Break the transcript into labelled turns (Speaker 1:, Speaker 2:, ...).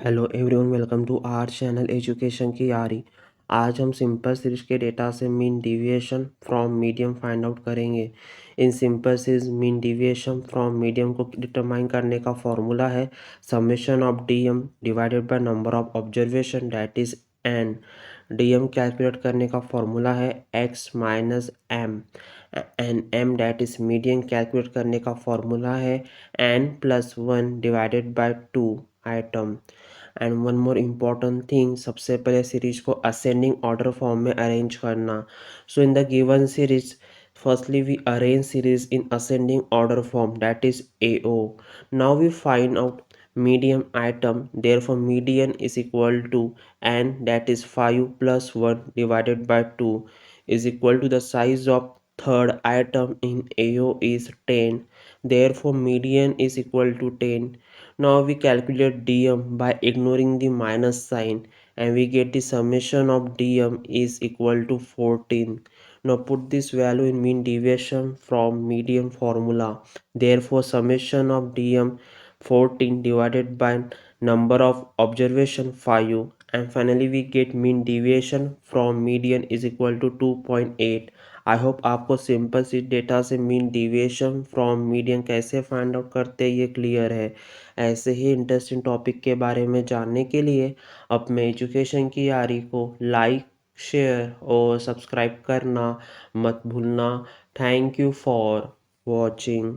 Speaker 1: Hello everyone, welcome to our channel education की यारी। आज हम सिंपल सीरीज के डेटा से mean deviation from medium find out करेंगे। In simple series mean deviation from medium को डिटरमाइन करने का फॉर्मूला है summation of DM divided by number of observation that is N. DM calculate करने का formula है X minus M N M that is medium calculate करने का formula है N plus one divided by two item. And one more important thing, सबसे पहले series को ascending order form में अरेंज करना। So in the given series firstly we arrange series in ascending order form, that is AO. Now we find out median item, therefore median is equal to n, that is 5 plus 1 divided by 2 is equal to the size of third item in AO is 10, therefore median is equal to 10. Now we calculate dm by ignoring the minus sign and we get the summation of dm is equal to 14. Now put this value in mean deviation from median formula. Therefore summation of dm 14 divided by number of observation 5, and finally we get mean deviation from median is equal to 2.8. I hope आपको simple सी data से mean deviation from median कैसे find out करते हैं ये clear है। ऐसे ही interesting topic के बारे में जानने के लिए अपने एजुकेशन की यारी को लाइक, शेयर और सब्सक्राइब करना मत भूलना। Thank you for watching.